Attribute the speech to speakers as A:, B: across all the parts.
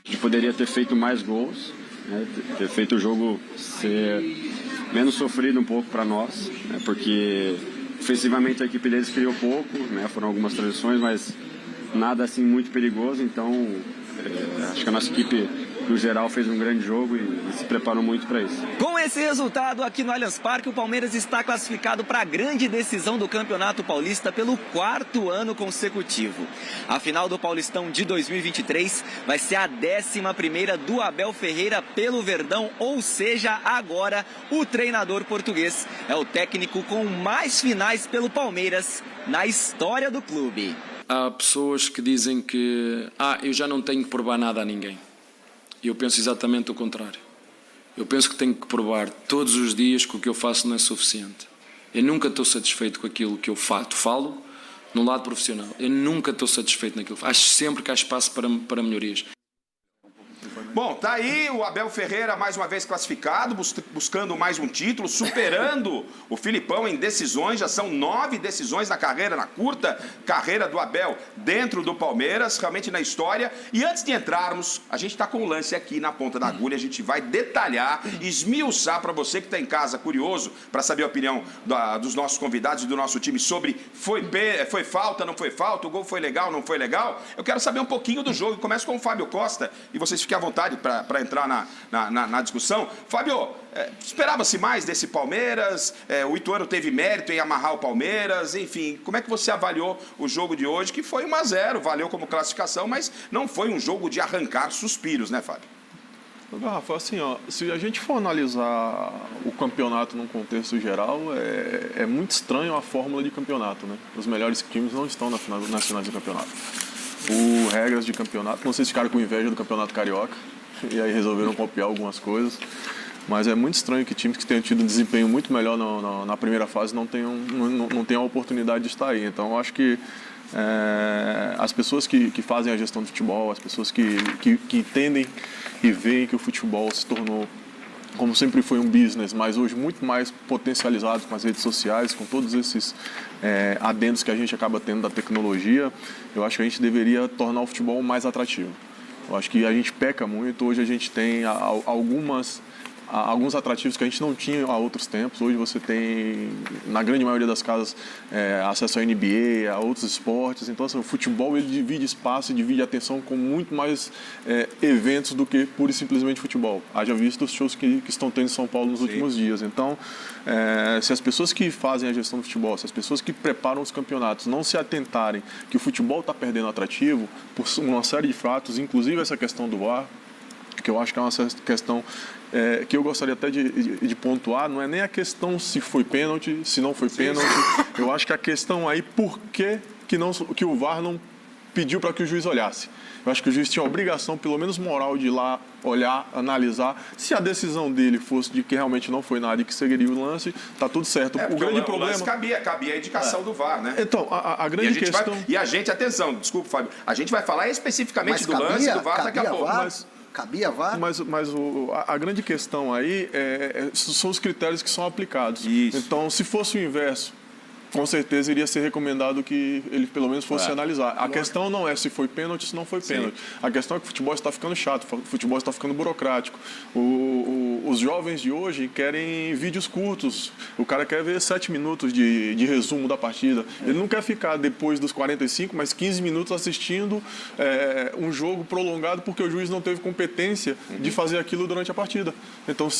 A: que poderia ter feito mais gols, né, ter feito o jogo ser menos sofrido um pouco para nós, né, porque ofensivamente a equipe deles criou pouco, né, foram algumas transições, mas nada assim muito perigoso, então acho que a nossa equipe no geral fez um grande jogo e se preparou muito para isso.
B: Com esse resultado aqui no Allianz Parque, o Palmeiras está classificado para a grande decisão do Campeonato Paulista pelo 4º ano consecutivo. A final do Paulistão de 2023 vai ser a 11ª do Abel Ferreira pelo Verdão, ou seja, agora o treinador português é o técnico com mais finais pelo Palmeiras na história do clube.
C: Há pessoas que dizem que eu já não tenho que provar nada a ninguém. E eu penso exatamente o contrário. Eu penso que tenho que provar todos os dias que o que eu faço não é suficiente. Eu nunca estou satisfeito com aquilo que eu falo no lado profissional. Eu nunca estou satisfeito naquilo. Acho sempre que há espaço para melhorias.
D: Bom, tá aí o Abel Ferreira mais uma vez classificado, buscando mais um título, superando o Filipão em decisões. Já são 9 decisões na carreira, na curta carreira do Abel dentro do Palmeiras, realmente na história. E antes de entrarmos, a gente está com um lance aqui na ponta da agulha, a gente vai detalhar, esmiuçar para você que está em casa curioso para saber a opinião dos nossos convidados e do nosso time sobre foi falta, não foi falta, o gol foi legal, não foi legal. Eu quero saber um pouquinho do jogo. Começo com o Fábio Costa e vocês fiquem à vontade para entrar na discussão. Fábio, esperava-se mais desse Palmeiras? O Ituano teve mérito em amarrar o Palmeiras, enfim, como é que você avaliou o jogo de hoje, que foi 1-0, valeu como classificação, mas não foi um jogo de arrancar suspiros, né, Fábio?
E: Rafa, assim, se a gente for analisar o campeonato num contexto geral, é muito estranho a fórmula de campeonato, né? Os melhores times não estão nas finais do campeonato. Por regras de campeonato, não sei se ficaram com inveja do campeonato carioca e aí resolveram copiar algumas coisas, mas é muito estranho que times que tenham tido um desempenho muito melhor na primeira fase não tenham a oportunidade de estar aí. Então eu acho que as pessoas que fazem a gestão do futebol, as pessoas que entendem e veem que o futebol se tornou, como sempre foi um business, mas hoje muito mais potencializado com as redes sociais, com todos esses adendos que a gente acaba tendo da tecnologia, eu acho que a gente deveria tornar o futebol mais atrativo. Eu acho que a gente peca muito, hoje a gente tem alguns atrativos que a gente não tinha há outros tempos. Hoje você tem, na grande maioria das casas, acesso à NBA, a outros esportes. Então, assim, o futebol ele divide espaço e divide atenção com muito mais eventos do que pura e simplesmente futebol. Haja visto os shows que estão tendo em São Paulo nos últimos dias. Então, se as pessoas que fazem a gestão do futebol, se as pessoas que preparam os campeonatos não se atentarem que o futebol está perdendo atrativo por uma série de fatos, inclusive essa questão do VAR, que eu acho que é uma questão que eu gostaria até de pontuar, não é nem a questão se foi pênalti, se não foi pênalti. Eu acho que a questão aí, por que o VAR não pediu para que o juiz olhasse? Eu acho que o juiz tinha a obrigação, pelo menos moral, de ir lá olhar, analisar. Se a decisão dele fosse de que realmente não foi nada e que seguiria o lance, tá tudo certo.
D: O grande problema... O lance cabia a indicação do VAR, né?
E: Então, a grande questão...
D: E a gente, atenção, desculpa, Fábio, a gente vai falar especificamente do lance do VAR daqui a pouco.
F: Cabia VAR?
E: Mas a grande questão aí são os critérios que são aplicados.
D: Isso.
E: Então, se fosse o inverso, com certeza iria ser recomendado que ele pelo menos fosse analisar. A questão não é se foi pênalti ou se não foi pênalti. A questão é que o futebol está ficando chato, o futebol está ficando burocrático. Os jovens de hoje querem vídeos curtos. O cara quer ver 7 minutos de resumo da partida. Ele não quer ficar depois dos 45, mas 15 minutos assistindo um jogo prolongado porque o juiz não teve competência de fazer aquilo durante a partida. Então,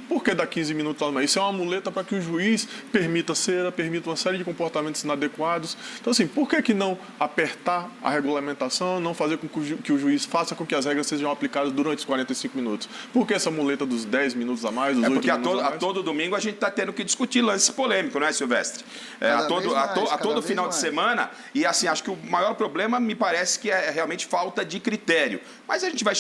E: por que dar 15 minutos? Isso é uma muleta para que o juiz permita cera, permita uma série de comportamentos inadequados. Então, assim, por que não apertar a regulamentação, não fazer com que o juiz faça com que as regras sejam aplicadas durante os 45 minutos? Por que essa muleta dos 10 minutos a mais, dos 8 minutos a mais?
D: Porque a todo domingo a gente está tendo que discutir lance polêmico, não é, Silvestre? A todo final de semana, e assim, acho que o maior problema me parece que é realmente falta de critério. Mas a gente vai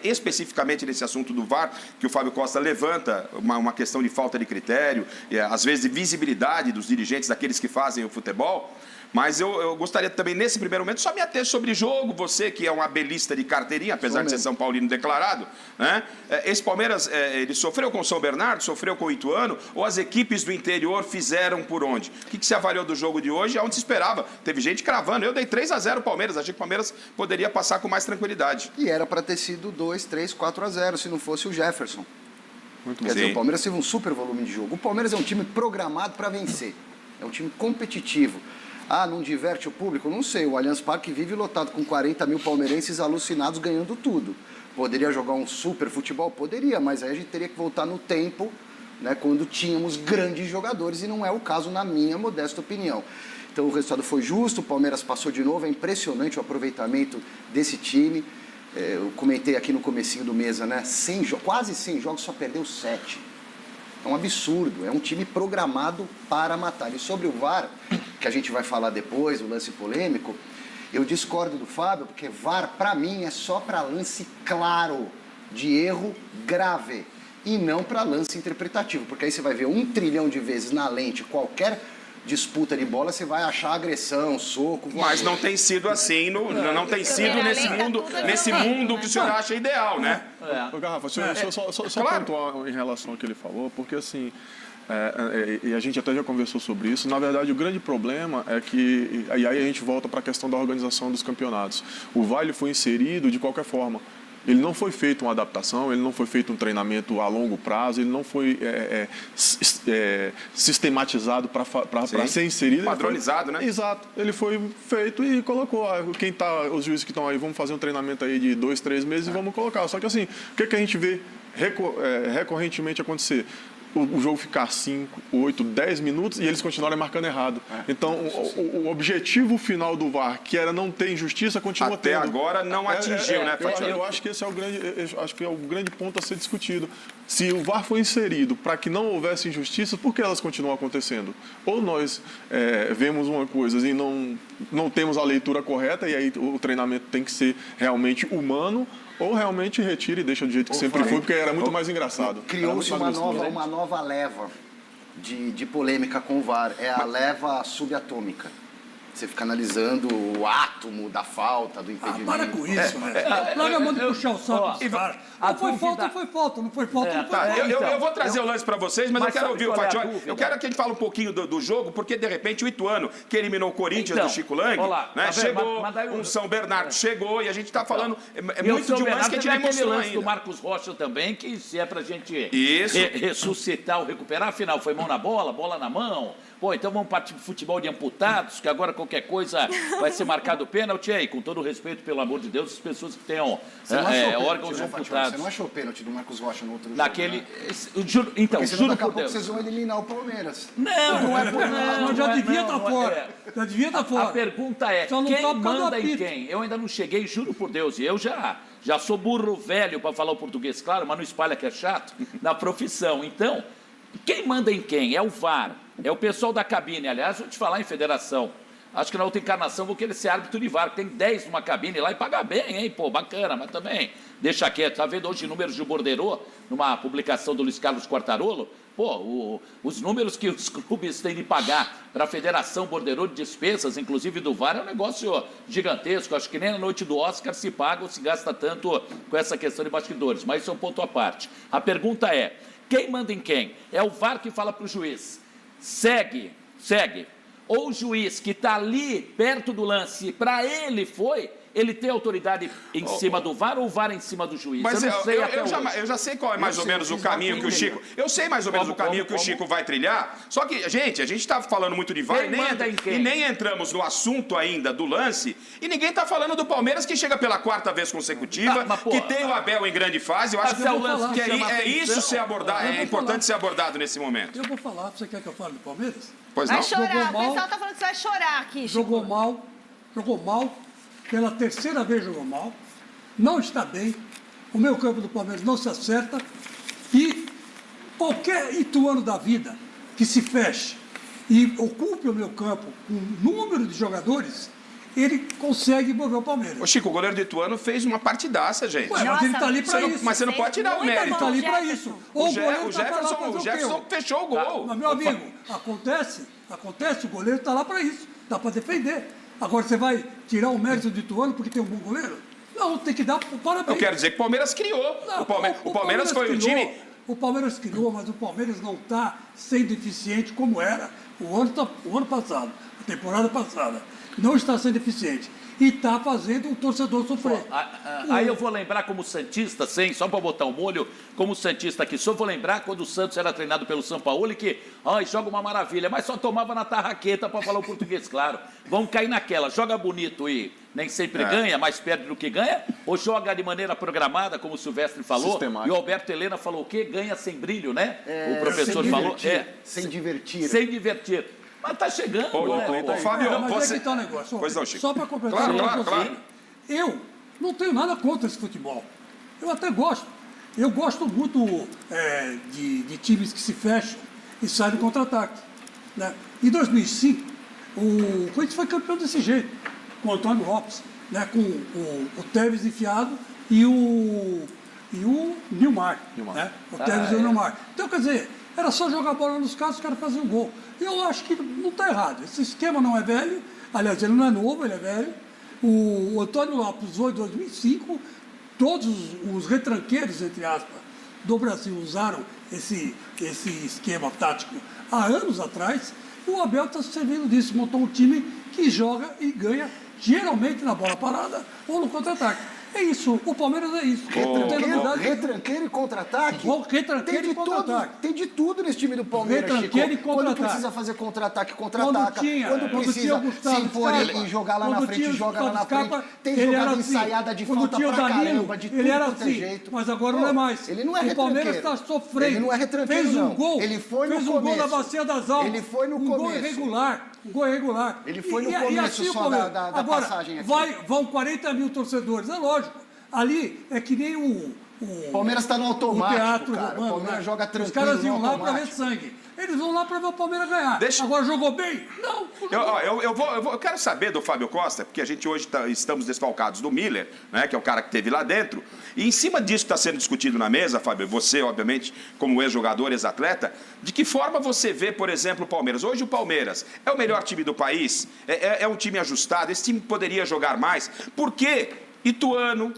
D: especificamente nesse assunto do VAR, que o Fábio Costa levanta, uma questão de falta de critério, às vezes de visibilidade dos dirigentes diferentes daqueles que fazem o futebol. Mas eu gostaria também, nesse primeiro momento, só me ater sobre jogo. Você que é um abelista de carteirinha, apesar de ser São Paulino declarado, né? Esse Palmeiras, ele sofreu com o São Bernardo, sofreu com o Ituano, ou as equipes do interior fizeram por onde? O que você avaliou do jogo de hoje? Aonde se esperava? Teve gente cravando. Eu dei 3-0 o Palmeiras, achei que o Palmeiras poderia passar com mais tranquilidade.
F: E era para ter sido 2, 3, 4-0, se não fosse o Jefferson. Quer dizer, o Palmeiras teve um super volume de jogo. O Palmeiras é um time programado para vencer. É um time competitivo. Ah, não diverte o público? Não sei. O Allianz Parque vive lotado com 40 mil palmeirenses alucinados ganhando tudo. Poderia jogar um super futebol? Poderia, mas aí a gente teria que voltar no tempo, né, quando tínhamos grandes jogadores, e não é o caso, na minha modesta opinião. Então o resultado foi justo, o Palmeiras passou de novo, é impressionante o aproveitamento desse time. Eu comentei aqui no comecinho do Mesa, né? Quase 100 jogos, só perdeu 7. É um absurdo, é um time programado para matar. E sobre o VAR, que a gente vai falar depois, o lance polêmico, eu discordo do Fábio, porque VAR, para mim, é só para lance claro, de erro grave, e não para lance interpretativo, porque aí você vai ver 1 trilhão de vezes na lente qualquer disputa de bola, você vai achar agressão, soco...
D: Mas não tem sido assim, não tem sido nesse mundo que o senhor acha ideal, né?
E: Ô, Garrafa, só pontuar em relação ao que ele falou, porque assim, e a gente até já conversou sobre isso, na verdade o grande problema é que, e aí a gente volta para a questão da organização dos campeonatos. O VAR foi inserido de qualquer forma. Ele não foi feito uma adaptação, ele não foi feito um treinamento a longo prazo, ele não foi sistematizado para ser inserido.
D: Padronizado, né?
E: Exato. Ele foi feito e colocou. Os juízes que estão aí, vamos fazer um treinamento aí de 2, 3 meses e vamos colocar. Só que assim, o que a gente vê recorrentemente acontecer? O jogo ficar 5, 8, 10 minutos e eles continuarem marcando errado. Então, o objetivo final do VAR, que era não ter injustiça, continua
D: até
E: tendo.
D: Até agora não atingiu, né, Fábio?
E: Eu acho que esse é o grande ponto a ser discutido. Se o VAR foi inserido para que não houvesse injustiça, por que elas continuam acontecendo? Ou nós vemos uma coisa e não temos a leitura correta, e aí o treinamento tem que ser realmente humano, ou realmente retira e deixa do jeito que sempre foi, porque era muito mais engraçado.
F: Criou-se uma nova leva de polêmica com o VAR. É a leva subatômica. Você fica analisando o átomo da falta, do impedimento.
G: Para com isso, né? Larga a mão de puxar o saco dos caras. Foi falta, não foi falta. Não foi falta.
D: Eu vou trazer o lance para vocês, mas eu quero ouvir o Fatioli. Eu quero que a gente fale um pouquinho do jogo, porque de repente o Ituano, que eliminou o Corinthians do Chico Lang, né, chegou, um São Bernardo chegou, e a gente está falando muito de um lance que a gente nem mostrou ainda.
H: Do Marcos Rocha também, que se é pra gente ressuscitar ou recuperar, afinal foi mão na bola, bola na mão. Pô, então vamos partir pro futebol de amputados, que agora qualquer coisa vai ser marcado pênalti. Aí, com todo o respeito, pelo amor de Deus, as pessoas que tenham órgãos amputados.
F: Você não achou o pênalti do Marcos Rocha no outro
H: naquele,
F: jogo, né?
H: Então, juro
F: daqui a
H: por
F: pouco
H: Deus.
F: Vocês vão eliminar o Palmeiras.
H: Não é por nada.
G: Não, já devia estar fora. Já devia estar fora.
H: A pergunta é, quem manda em quem? Eu ainda não cheguei, juro por Deus, e eu já sou burro velho para falar o português, claro, mas não espalha que é chato, na profissão. Então, quem manda em quem? É o VAR, é o pessoal da cabine. Aliás, vou te falar em federação, acho que na outra encarnação vou querer ser árbitro de VAR, tem 10 numa cabine lá e paga bem, hein? Pô, bacana, mas também deixa quieto. Tá vendo hoje números de Borderô, numa publicação do Luiz Carlos Quartarolo? Pô, os números que os clubes têm de pagar para a Federação Borderô de despesas, inclusive do VAR, é um negócio gigantesco. Acho que nem na noite do Oscar se paga ou se gasta tanto com essa questão de bastidores, mas isso é um ponto à parte. A pergunta é, quem manda em quem? É o VAR que fala para o juiz, segue. Ou o juiz que está ali perto do lance, para ele tem autoridade em cima do VAR ou o VAR em cima do juiz?
D: Mas eu já sei qual é mais ou menos o caminho que o Chico... Eu sei mais ou menos o caminho que o Chico vai trilhar, só que, a gente está falando muito de VAR e nem entramos no assunto ainda do lance, e ninguém está falando do Palmeiras, que chega pela 4ª vez consecutiva, que tem o Abel em grande fase. Eu acho que é importante ser abordado nesse momento.
G: Eu vou falar, você quer que eu fale do Palmeiras?
D: Pois não.
I: Vai chorar, o pessoal está falando que você vai chorar aqui, Chico.
G: Jogou mal, pela 3ª vez jogou mal, não está bem, o meio campo do Palmeiras não se acerta, e qualquer ituano da vida que se feche e ocupe o meio campo com número de jogadores, ele consegue mover o Palmeiras.
D: Ô Chico, o goleiro do Ituano fez uma partidaça, gente.
G: Ué, mas ele está ali para isso.
D: Mas você não pode tirar o mérito.
G: Ele está ali para isso.
D: O Jefferson fechou o gol.
G: Mas, meu amigo, acontece Acontece, o goleiro está lá para isso, dá para defender. Agora você vai tirar o mérito do Ituano porque tem um bom goleiro? Não, tem que dar parabéns.
D: Eu quero dizer que o Palmeiras criou.
G: Não,
D: o Palmeiras foi um time...
G: O Palmeiras criou, mas o Palmeiras não está sendo eficiente como era o ano passado, a temporada passada. Não está sendo eficiente. E está fazendo o torcedor sofrer.
H: Aí eu vou lembrar como Santista, só para botar um molho, como Santista que sou, vou lembrar quando o Santos era treinado pelo Sampaoli, que joga uma maravilha, mas só tomava na tarraqueta para falar o português, claro. Vamos cair naquela, joga bonito e nem sempre ganha, mais perde do que ganha, ou joga de maneira programada, como o Silvestre falou, e o Alberto Helena falou o quê? Ganha sem brilho, né? O professor falou.
F: Sem divertir.
H: Sem divertir. Mas tá chegando,
D: né? Fábio,
G: mas
D: você...
G: é que tá o negócio.
D: Pois não, Chico.
G: Só para completar,
D: claro.
G: Eu não tenho nada contra esse futebol. Eu até gosto. Eu gosto muito de times que se fecham e saem no contra-ataque. Né? Em 2005, o Corinthians foi campeão desse jeito, com o Antônio Lopes, né? Com o Tevez enfiado e o Nilmar. Né? O Tevez e o Nilmar. Então, quer dizer, era só jogar a bola nos caras, os caras faziam um gol. E eu acho que não está errado. Esse esquema não é velho. Aliás, ele não é novo, ele é velho. O Antônio Lopes usou em 2005. Todos os retranqueiros, entre aspas, do Brasil usaram esse esquema tático há anos atrás. E o Abel está servindo disso. Montou um time que joga e ganha, geralmente na bola parada ou no contra-ataque. É isso, o Palmeiras é isso.
F: Retranqueiro e contra-ataque?
G: Retranqueiro e contra-ataque.
F: Tem de tudo nesse time do Palmeiras,
G: retranqueiro
F: Chico.
G: E contra-ataque.
F: Quando precisa fazer contra-ataque, contra-ataca. Quando precisa se impor e jogar lá na frente, joga lá na frente. Tem jogada ensaiada de falta pra caramba, de tudo quanto é jeito.
G: Mas agora não é mais.
F: Ele não é retranqueiro.
G: O Palmeiras está sofrendo.
F: Ele não é retranqueiro,
G: fez um gol.
F: Ele foi no começo.
G: Fez um gol na Bacia das Almas.
F: Ele foi no começo.
G: Um gol irregular.
F: Ele foi no começo só da passagem aqui.
G: Vão 40 mil torcedores, é lógico. Ali é que nem o
F: Palmeiras está no automático,
G: teatro
F: cara.
G: romano,
F: O Palmeiras joga tranquilo.
G: Os caras iam lá para ver
F: automático.
G: sangue. Eles vão lá para ver o Palmeiras ganhar. Agora jogou bem? Não.
D: Eu quero saber do Fábio Costa, porque a gente hoje estamos desfalcados do Miller, né, que é o cara que esteve lá dentro. E em cima disso que está sendo discutido na mesa, Fábio, você, obviamente, como ex-jogador, ex-atleta, de que forma você vê, por exemplo, o Palmeiras? Hoje o Palmeiras é o melhor time do país? É um time ajustado? Esse time poderia jogar mais? Por quê? Ituano...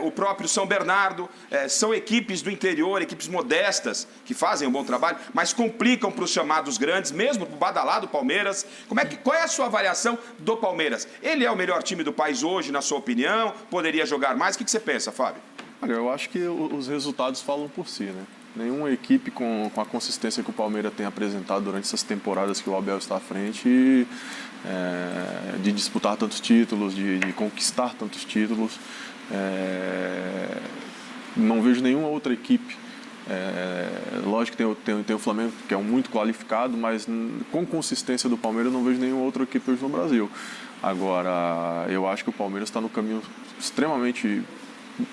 D: o próprio São Bernardo, são equipes do interior, equipes modestas, que fazem um bom trabalho, mas complicam para os chamados grandes, mesmo para o badalado Palmeiras. Qual é a sua avaliação do Palmeiras? Ele é o melhor time do país hoje, na sua opinião? Poderia jogar mais? O que você pensa, Fábio?
E: Olha, eu acho que os resultados falam por si, né? Nenhuma equipe com a consistência que o Palmeiras tem apresentado durante essas temporadas que o Abel está à frente, de disputar tantos títulos, de conquistar tantos títulos, não vejo nenhuma outra equipe. Lógico que tem o Flamengo, que é muito qualificado, mas com consistência do Palmeiras eu não vejo nenhuma outra equipe hoje no Brasil. Agora, eu acho que o Palmeiras está no caminho extremamente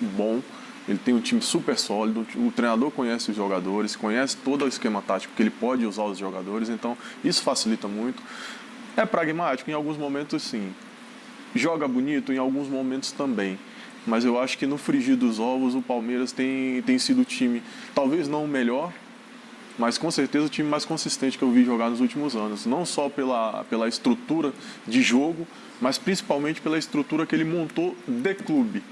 E: bom. Ele tem um time super sólido, o treinador conhece os jogadores, conhece todo o esquema tático que ele pode usar os jogadores, então isso facilita muito. É pragmático, em alguns momentos sim. Joga bonito, em alguns momentos também. Mas eu acho que no frigir dos ovos o Palmeiras tem sido o time, talvez não o melhor, mas com certeza o time mais consistente que eu vi jogar nos últimos anos. Não só pela estrutura de jogo, mas principalmente pela estrutura que ele montou de clube.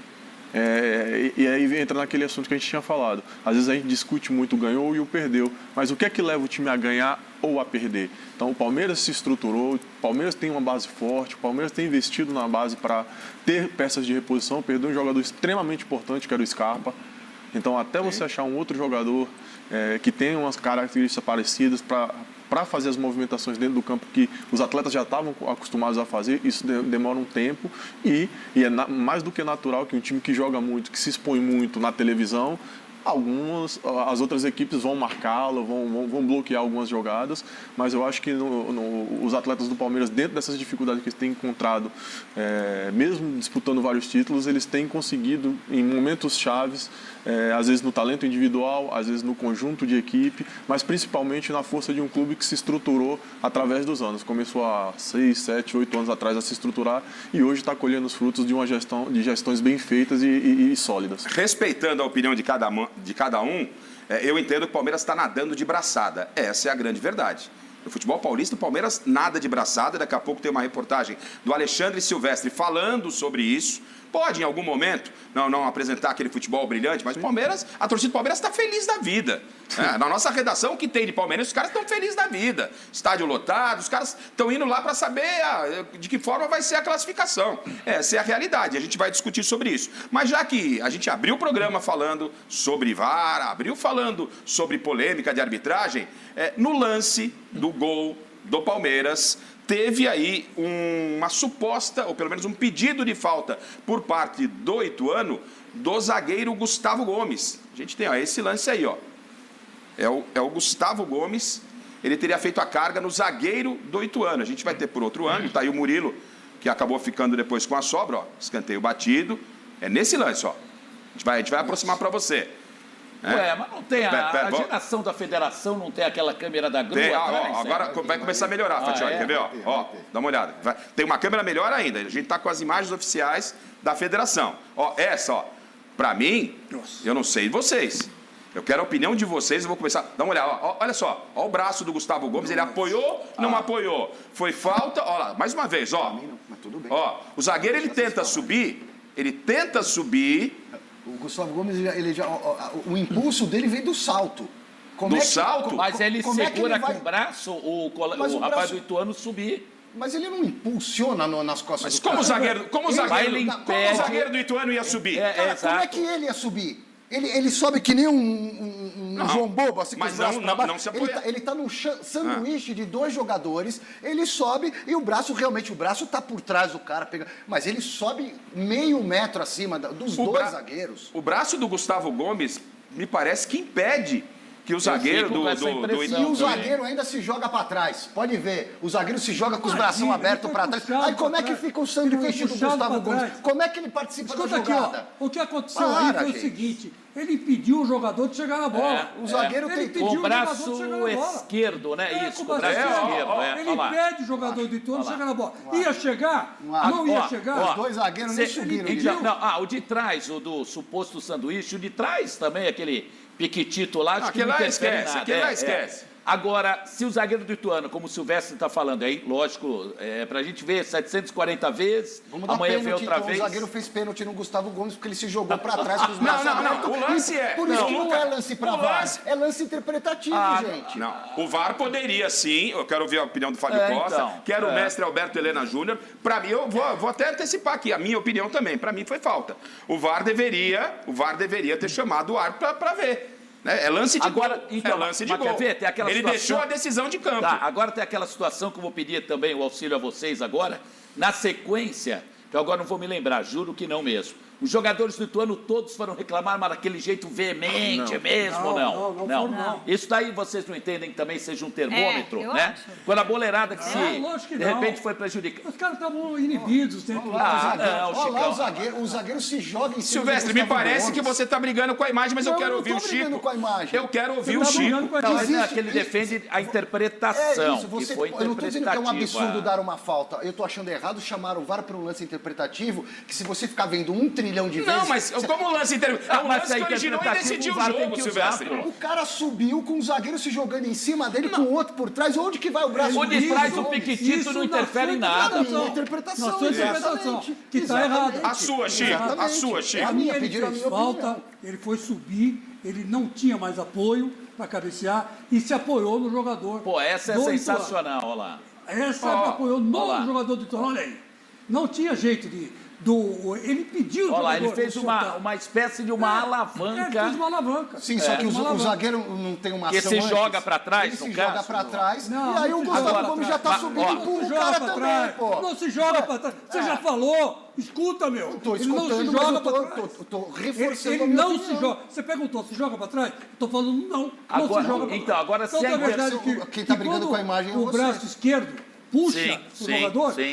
E: E aí entra naquele assunto que a gente tinha falado. Às vezes a gente discute muito o ganhou e o perdeu, mas o que é que leva o time a ganhar ou a perder? Então o Palmeiras se estruturou, o Palmeiras tem uma base forte, o Palmeiras tem investido na base para ter peças de reposição, perdeu um jogador extremamente importante que era o Scarpa. Então até você achar um outro jogador que tem umas características parecidas para fazer as movimentações dentro do campo que os atletas já estavam acostumados a fazer, isso demora um tempo e é mais do que natural que um time que joga muito, que se expõe muito na televisão, as outras equipes vão marcá-lo, vão bloquear algumas jogadas, mas eu acho que os atletas do Palmeiras, dentro dessas dificuldades que eles têm encontrado, mesmo disputando vários títulos, eles têm conseguido, em momentos chaves, às vezes no talento individual, às vezes no conjunto de equipe, mas principalmente na força de um clube que se estruturou através dos anos. Começou há 6, 7, 8 anos atrás a se estruturar e hoje está colhendo os frutos de gestões bem feitas e sólidas. Respeitando
D: a opinião de cada um, eu entendo que o Palmeiras está nadando de braçada. Essa é a grande verdade. No futebol paulista, o Palmeiras nada de braçada. Daqui a pouco tem uma reportagem do Alexandre Silvestre falando sobre isso. Pode, em algum momento, não apresentar aquele futebol brilhante, mas o Palmeiras, a torcida do Palmeiras está feliz da vida. Na nossa redação, o que tem de Palmeiras, os caras estão felizes da vida. Estádio lotado, os caras estão indo lá para saber de que forma vai ser a classificação. Essa é a realidade, a gente vai discutir sobre isso. Mas já que a gente abriu o programa falando sobre VAR, abriu falando sobre polêmica de arbitragem, no lance do gol do Palmeiras, teve aí uma suposta, ou pelo menos um pedido de falta por parte do Ituano, do zagueiro Gustavo Gomes. A gente tem esse lance aí, ó. É o Gustavo Gomes, ele teria feito a carga no zagueiro do Ituano. A gente vai ter por outro ângulo, tá aí o Murilo, que acabou ficando depois com a sobra, ó. Escanteio batido. É nesse lance, ó. A gente vai aproximar para você.
H: Ué, mas não tem a geração da federação, não tem aquela câmera da grua?
D: Tem, agora vai começar a melhorar, Fatioli, quer ver? Ó, dá uma olhada. Tem uma câmera melhor ainda, a gente está com as imagens oficiais da federação. Ó, essa, ó, para mim, eu não sei de vocês. Eu quero a opinião de vocês, eu vou começar. Dá uma olhada, ó, olha só, ó o braço do Gustavo Gomes, ele apoiou, não apoiou. Foi falta, ó lá, mais uma vez, ó. Ó, o zagueiro ele tenta subir.
F: O Gustavo Gomes, o impulso dele veio do salto.
D: Salto?
H: Mas ele segura com o braço o rapaz do Ituano subir.
F: Mas ele não impulsiona nas costas do
D: cara. Mas como o zagueiro do Ituano ia subir?
F: Como é que ele ia subir? Ele sobe que nem um João Bobo, assim, com os braços pra baixo. Ele está num sanduíche de dois jogadores, ele sobe e o braço está por trás do cara. Mas ele sobe meio metro acima dos dois zagueiros.
D: O braço do Gustavo Gomes me parece que impede que o zagueiro
F: E o zagueiro ainda se joga para trás. Pode ver, o zagueiro se joga com os braços abertos para trás. Aí como é que fica o sanduíche do Gustavo Gomes? Como é que ele participa da jogada?
G: Aqui, ó, o que aconteceu aí foi o seguinte: ele impediu o jogador de chegar na bola.
F: O zagueiro tem
H: o braço esquerdo, né? Isso, com o braço esquerdo.
G: Ele impede o jogador do Ituano de chegar na bola. Ia chegar? Não ia chegar?
F: Os dois zagueiros nem subiram.
H: O de trás, o do suposto sanduíche, o de trás também, aquele piquitito lá, acho que não interfere nada.
D: Aquele lá esquece.
H: Agora, se o zagueiro do Ituano, como o Silvestre está falando aí, lógico, pra gente ver 740 vezes, amanhã vê outra vez.
F: O zagueiro fez pênalti no Gustavo Gomes porque ele se jogou para trás com os braços abertos.
D: O lance
F: Por isso que não é lance para VAR, é lance interpretativo, gente.
D: Não, o VAR poderia sim, eu quero ouvir a opinião do Fábio Costa, quero o mestre Alberto Helena Júnior. Para mim, eu vou até antecipar aqui, a minha opinião também, para mim foi falta. O VAR deveria ter chamado o árbitro para ver. É lance de gol.
H: Então,
D: é lance de gol.
H: Quer ver? Tem aquela
D: Ele deixou a decisão de campo.
H: Tá, agora tem aquela situação que eu vou pedir também o auxílio a vocês agora. Na sequência, que eu agora não vou me lembrar, juro que não mesmo. Os jogadores do Ituano todos foram reclamar, mas daquele jeito veemente mesmo ou não? Não. Isso daí vocês não entendem que também seja um termômetro, né?
I: Acho.
H: Quando a boleirada que de repente foi prejudicada.
G: Os caras estavam inibidos.
F: O zagueiro se joga em cima.
D: Silvestre, me parece que você está brigando com a imagem, mas eu quero ouvir o Chico.
F: Com a imagem.
D: Eu quero ouvir o Chico.
H: Não, mas que ele defende a interpretação, que foi
F: eu não estou dizendo que é um
H: interpretativa.
F: absurdo dar uma falta. Eu estou achando errado chamar o VAR para um lance interpretativo, que se você ficar vendo 1 trilhão de vezes...
D: Não, mas como o lance interpretativo? É um lance que originou e decidiu o jogo, Silvestre.
F: O cara subiu com o zagueiro se jogando em cima dele, com o outro por trás. Onde que vai o braço?
H: O de trás, o piquitito não interfere em nada.
F: Na interpretação.
G: Que está errado.
D: A sua, Chico. A sua, Chico.
F: A minha,
G: Ele fez falta, ele foi subir, ele não tinha mais apoio para cabecear e se apoiou no jogador.
H: Pô, essa é sensacional, olha lá.
G: Essa apoiou no jogador do Ituano, olha aí. Não tinha jeito ele pediu o
H: jogador. Olha lá, ele fez
G: soltar.
H: uma espécie de uma alavanca.
G: Ele fez uma alavanca.
F: Sim, só que o zagueiro não tem uma ação
H: que se joga para trás,
F: ele se joga para trás, e aí o
G: Gustavo
F: Gustavo Gomes já está subindo e empurra o cara também, pô.
G: Não se joga para trás. Você já falou. Escuta, meu.
F: Estou
G: escutando,
F: ele não se joga para trás. Estou reforçando
G: ele não se joga. Você perguntou, se joga para trás? Estou falando não. Não se joga para trás.
H: Então, agora se
G: é verdade
F: quem está brigando com a imagem é você.
G: O braço esquerdo puxa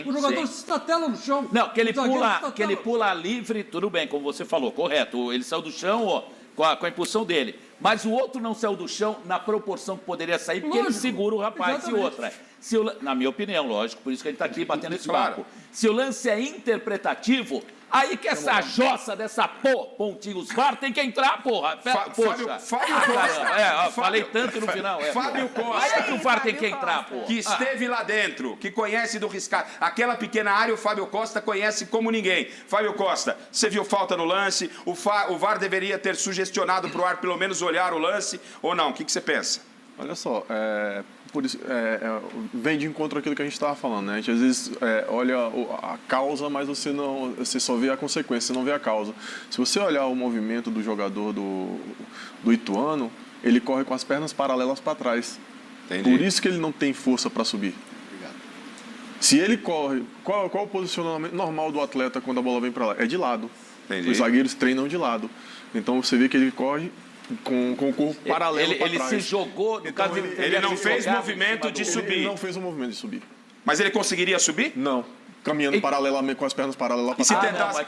G: o jogador se estatela no chão.
H: Não, que ele pula livre, tudo bem, como você falou, correto. Ele saiu do chão com a impulsão dele. Mas o outro não saiu do chão na proporção que poderia sair, porque ele segura o rapaz. E outra, na minha opinião, lógico, por isso que a gente está aqui batendo esse papo. Se o lance é interpretativo, Aí que essa jossa dessa pontinha, os VAR tem que entrar, porra. Poxa.
D: Fábio Costa.
H: Falei tanto no final.
D: Fábio Costa.
H: Aí é que o VAR tem que entrar, porra.
D: Que esteve lá dentro, que conhece do riscado. Aquela pequena área o Fábio Costa conhece como ninguém. Fábio Costa, você viu falta no lance? O VAR deveria ter sugestionado para o ar pelo menos olhar o lance ou não? O que você pensa?
E: Olha só, por isso, vem de encontro àquilo que a gente estava falando, né? A gente às vezes olha a causa, mas você só vê a consequência, você não vê a causa. Se você olhar o movimento do jogador do Ituano, ele corre com as pernas paralelas para trás.
D: Entendi.
E: Por isso que ele não tem força para subir.
F: Obrigado.
E: Se ele corre, qual o posicionamento normal do atleta quando a bola vem para lá? É de lado.
D: Entendi.
E: Os zagueiros treinam de lado. Então você vê que ele corre com o corpo paralelo para trás.
H: Ele se jogou, no caso,
D: ele não fez movimento de subir.
E: Ele não fez o movimento de subir.
D: Mas ele conseguiria subir?
E: Não. Caminhando paralelamente, com as pernas paralelas para trás.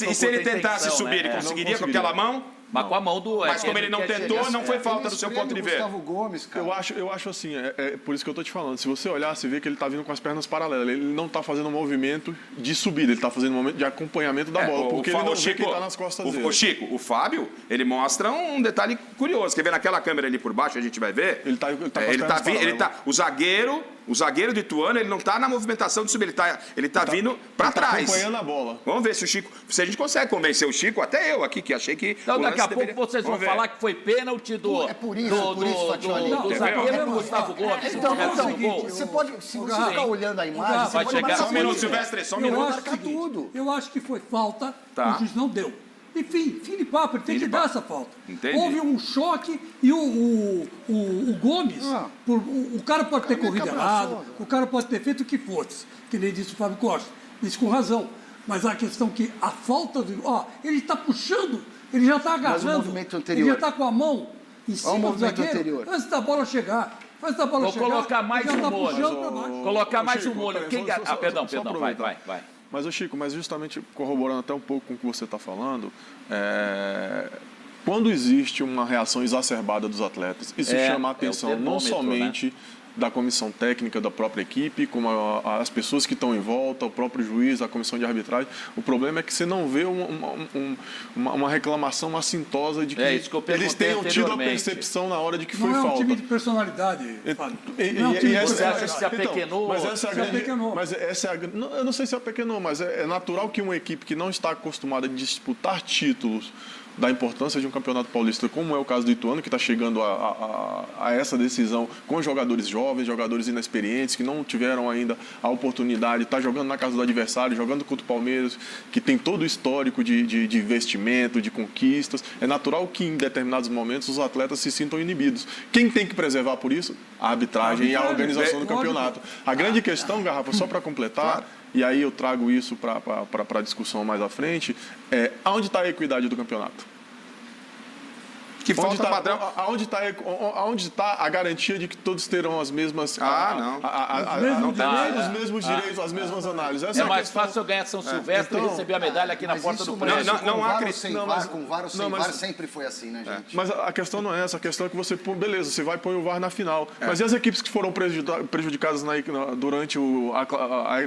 D: E se ele tentasse subir, ele conseguiria com aquela mão?
H: Mas com a mão do...
D: Mas como ele não tentou, não foi falta do seu ponto de vista.
F: Gustavo Gomes, cara.
E: Eu acho assim, por isso que eu estou te falando. Se você olhar, você vê que ele está vindo com as pernas paralelas. Ele não está fazendo um movimento de subida, ele está fazendo um movimento de acompanhamento da bola. Porque ele não vê quem está nas costas dele.
D: O Chico, o Fábio, ele mostra um detalhe curioso. Quer ver naquela câmera ali por baixo, a gente vai ver?
E: Ele está com as pernas paralelas.
D: O zagueiro do Ituano, ele não está na movimentação de subir, ele está vindo para trás.
E: Acompanhando a bola.
D: Vamos ver se a gente consegue convencer o Chico, até eu aqui, que achei que...
H: Então daqui a pouco vocês vão falar que foi pênalti do zagueiro do Gustavo Gomes.
F: Então, você pode, se você ficar olhando a imagem, você pode
H: chegar.
D: Só um minuto, Silvestre, só um minuto.
G: Eu acho que foi falta,
D: Tá.
G: o juiz não deu. Enfim, Filipe ele tem que dar essa falta.
D: Entendi.
G: Houve um choque e o Gomes, o cara pode ter corrido errado, o cara pode ter feito o que fosse, que nem disse o Fábio Costa, disse com razão. Mas a questão que a falta ele está puxando, ele já está agarrando, ele já está com a mão em cima do zagueiro, antes da bola chegar.
H: Vou colocar mais um molho. Colocar mais um molho. Perdão, vai.
E: Mas, Chico, justamente corroborando até um pouco com o que você está falando, quando existe uma reação exacerbada dos atletas, isso chama a atenção não somente da comissão técnica da própria equipe, como as pessoas que estão em volta, o próprio juiz, a comissão de arbitragem. O problema é que você não vê uma reclamação assintosa de que eles tenham tido a percepção na hora de que foi falta.
G: Não é um time de personalidade, Fábio.
H: Você acha que se apequenou?
E: Eu não sei se apequenou, mas é natural que uma equipe que não está acostumada a disputar títulos da importância de um campeonato paulista, como é o caso do Ituano, que está chegando a essa decisão com jogadores jovens, jogadores inexperientes, que não tiveram ainda a oportunidade, está jogando na casa do adversário, jogando contra o Palmeiras, que tem todo o histórico de investimento, de conquistas. É natural que em determinados momentos os atletas se sintam inibidos. Quem tem que preservar por isso? A arbitragem e a organização do campeonato. A grande questão, Garrafa, só para completar, e aí eu trago isso para a discussão mais à frente, aonde está a equidade do campeonato?
D: Que falta padrão.
E: Aonde está a garantia de que todos terão as mesmas... os mesmos direitos, as mesmas análises.
H: É mais fácil eu ganhar São Silvestre e receber a medalha aqui na porta do prédio.
F: Com VAR ou sem VAR sempre foi assim, né, gente?
E: Mas a questão não é essa. A questão é que você vai põe o VAR na final. Mas e as equipes que foram prejudicadas durante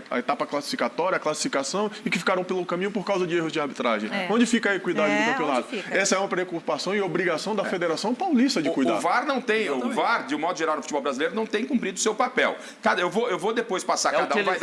E: a etapa classificatória, a classificação, e que ficaram pelo caminho por causa de erros de arbitragem? Onde fica a equidade do campeonato? Essa é uma preocupação e obrigação da Federação Paulista de cuidar.
D: O VAR não tem, o VAR, de um modo geral, no futebol brasileiro, não tem cumprido o seu papel. Eu vou depois passar, cada um vai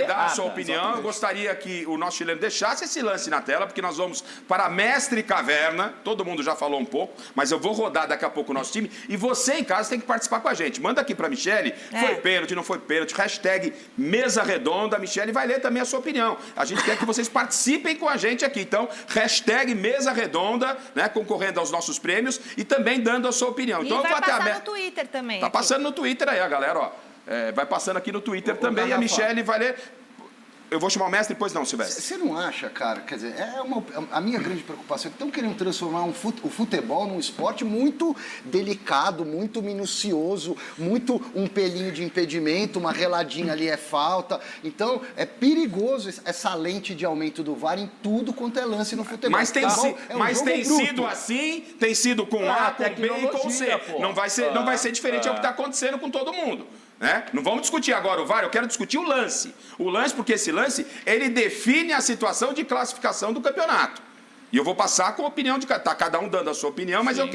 D: dar a sua opinião. Exatamente. Eu gostaria que o nosso chileno deixasse esse lance na tela, porque nós vamos para Mestre Caverna, todo mundo já falou um pouco, mas eu vou rodar daqui a pouco o nosso time, e você em casa tem que participar com a gente. Manda aqui para a Michele, foi pênalti, não foi pênalti, hashtag Mesa Redonda, a Michele vai ler também a sua opinião. A gente quer que vocês participem com a gente aqui, então, hashtag Mesa Redonda, né, concorrendo aos nossos prêmios e também dando a sua opinião.
I: E
D: então,
I: vai passar no Twitter também.
D: Tá passando no Twitter aí, a galera, ó. Vai passando aqui no Twitter também, e a Michele vai ler. Eu vou chamar o mestre depois não, Silvestre.
F: Você não acha, cara, quer dizer, a minha grande preocupação é que estão querendo transformar o futebol num esporte muito delicado, muito minucioso, muito um pelinho de impedimento, uma reladinha ali é falta. Então, é perigoso essa lente de aumento do VAR em tudo quanto é lance no futebol.
D: Mas tem sido assim, tem sido com A, com B e com C. Não vai ser diferente, é o que está acontecendo com todo mundo. Né? Não vamos discutir agora o VAR, eu quero discutir o lance. O lance, porque esse lance, ele define a situação de classificação do campeonato. E eu vou passar com a opinião de cada um dando a sua opinião, mas eu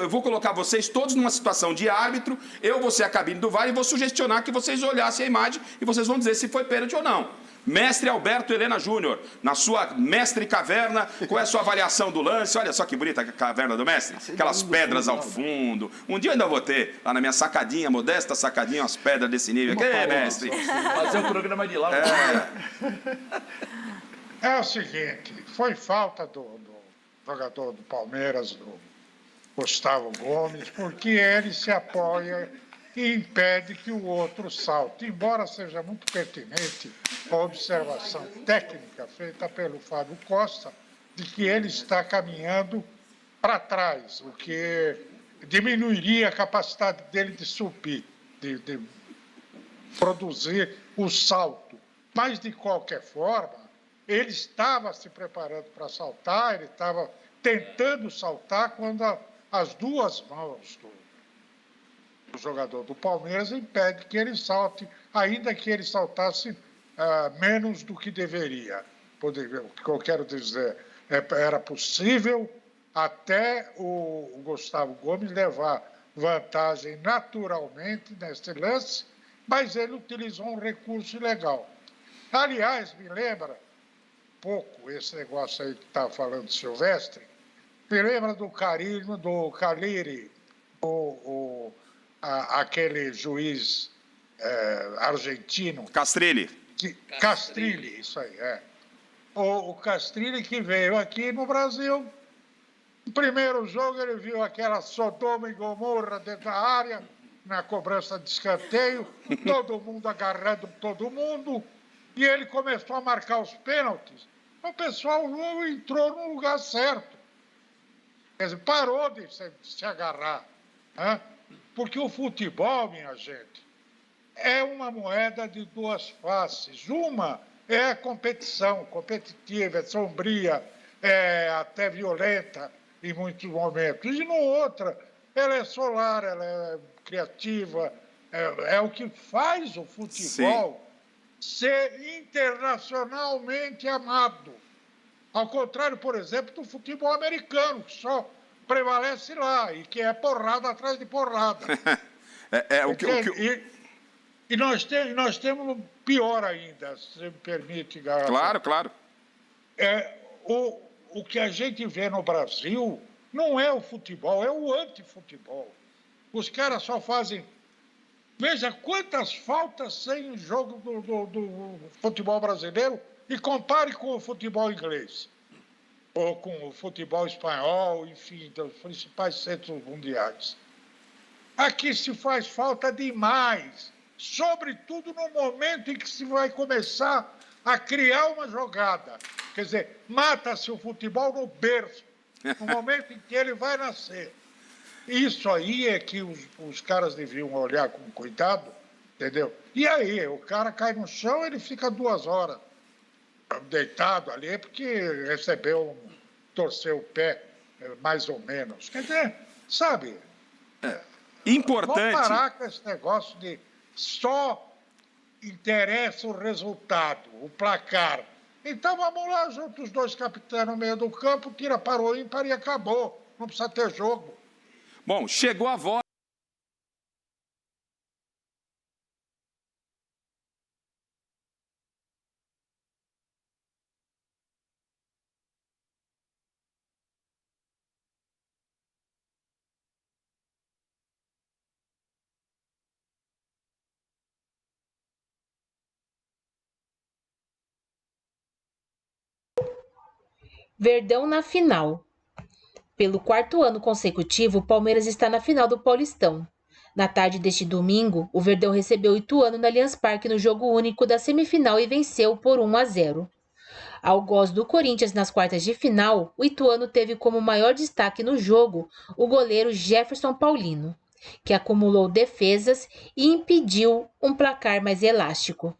D: vou colocar vocês todos numa situação de árbitro, eu vou ser a cabine do VAR e vou sugestionar que vocês olhassem a imagem e vocês vão dizer se foi pênalti ou não. Mestre Alberto Helena Júnior, na sua mestre caverna, qual é a sua avaliação do lance? Olha só que bonita a caverna do mestre, aquelas pedras ao fundo. Um dia eu ainda vou ter, lá na minha sacadinha, modesta sacadinha, umas pedras desse nível. Aqui, mestre.
H: Fazer o programa de lá.
J: É o seguinte, foi falta do jogador do Palmeiras, do Gustavo Gomes, porque ele se apoia e impede que o outro salte. Embora seja muito pertinente a observação técnica feita pelo Fábio Costa, de que ele está caminhando para trás, o que diminuiria a capacidade dele de subir, de produzir o salto. Mas, de qualquer forma, ele estava se preparando para saltar, ele estava tentando saltar quando as duas mãos do jogador do Palmeiras impede que ele salte, ainda que ele saltasse menos do que deveria. O que eu quero dizer, era possível até o Gustavo Gomes levar vantagem naturalmente nesse lance, mas ele utilizou um recurso ilegal. Aliás, me lembra pouco esse negócio aí que estava falando Silvestre, me lembra do Cariri, aquele juiz argentino.
D: Castrilli.
J: Castrilli, isso aí, O Castrilli que veio aqui no Brasil. No primeiro jogo ele viu aquela Sodoma e Gomorra dentro da área, na cobrança de escanteio, todo mundo agarrando todo mundo, e ele começou a marcar os pênaltis. O pessoal não entrou no lugar certo. Quer dizer, parou de se agarrar. Né? Porque o futebol, minha gente, é uma moeda de duas faces. Uma é a competição, competitiva, é sombria, é até violenta em muitos momentos. E no outra, ela é solar, ela é criativa, é o que faz o futebol ser internacionalmente amado. Ao contrário, por exemplo, do futebol americano, que só prevalece lá e que é porrada atrás de porrada. E nós temos pior ainda, se me permite, Garrafa.
D: Claro.
J: O que a gente vê no Brasil não é o futebol, é o antifutebol. Os caras só fazem... Veja quantas faltas tem em jogo do futebol brasileiro e compare com o futebol inglês. Ou com o futebol espanhol, enfim, dos principais centros mundiais. Aqui se faz falta demais, sobretudo no momento em que se vai começar a criar uma jogada. Quer dizer, mata-se o futebol no berço, no momento em que ele vai nascer. Isso aí é que os caras deviam olhar com cuidado, entendeu? E aí, o cara cai no chão, ele fica 2 horas deitado ali, porque torceu o pé, mais ou menos. Quer dizer, sabe?
D: Importante.
J: Vamos parar com esse negócio de só interessa o resultado, o placar. Então vamos lá, junto os dois capitães no meio do campo, tira para o ímpar e acabou. Não precisa ter jogo.
D: Bom, chegou a voz.
K: Verdão na final. Pelo 4º ano consecutivo, o Palmeiras está na final do Paulistão. Na tarde deste domingo, o Verdão recebeu o Ituano no Allianz Parque no jogo único da semifinal e venceu por 1-0. Ao gozo do Corinthians nas quartas de final, o Ituano teve como maior destaque no jogo o goleiro Jefferson Paulino, que acumulou defesas e impediu um placar mais elástico.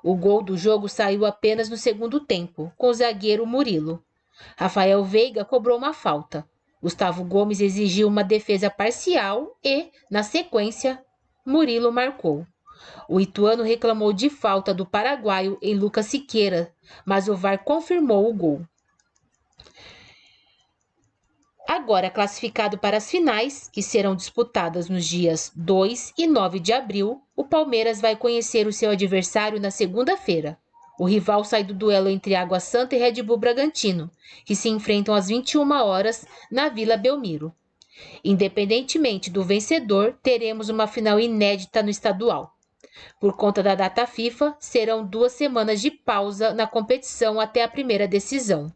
K: O gol do jogo saiu apenas no segundo tempo, com o zagueiro Murilo. Rafael Veiga cobrou uma falta. Gustavo Gomes exigiu uma defesa parcial e, na sequência, Murilo marcou. O ituano reclamou de falta do paraguaio em Lucas Siqueira, mas o VAR confirmou o gol. Agora classificado para as finais, que serão disputadas nos dias 2 e 9 de abril, o Palmeiras vai conhecer o seu adversário na segunda-feira. O rival sai do duelo entre Água Santa e Red Bull Bragantino, que se enfrentam às 21 horas na Vila Belmiro. Independentemente do vencedor, teremos uma final inédita no estadual. Por conta da data FIFA, serão 2 semanas de pausa na competição até a primeira decisão.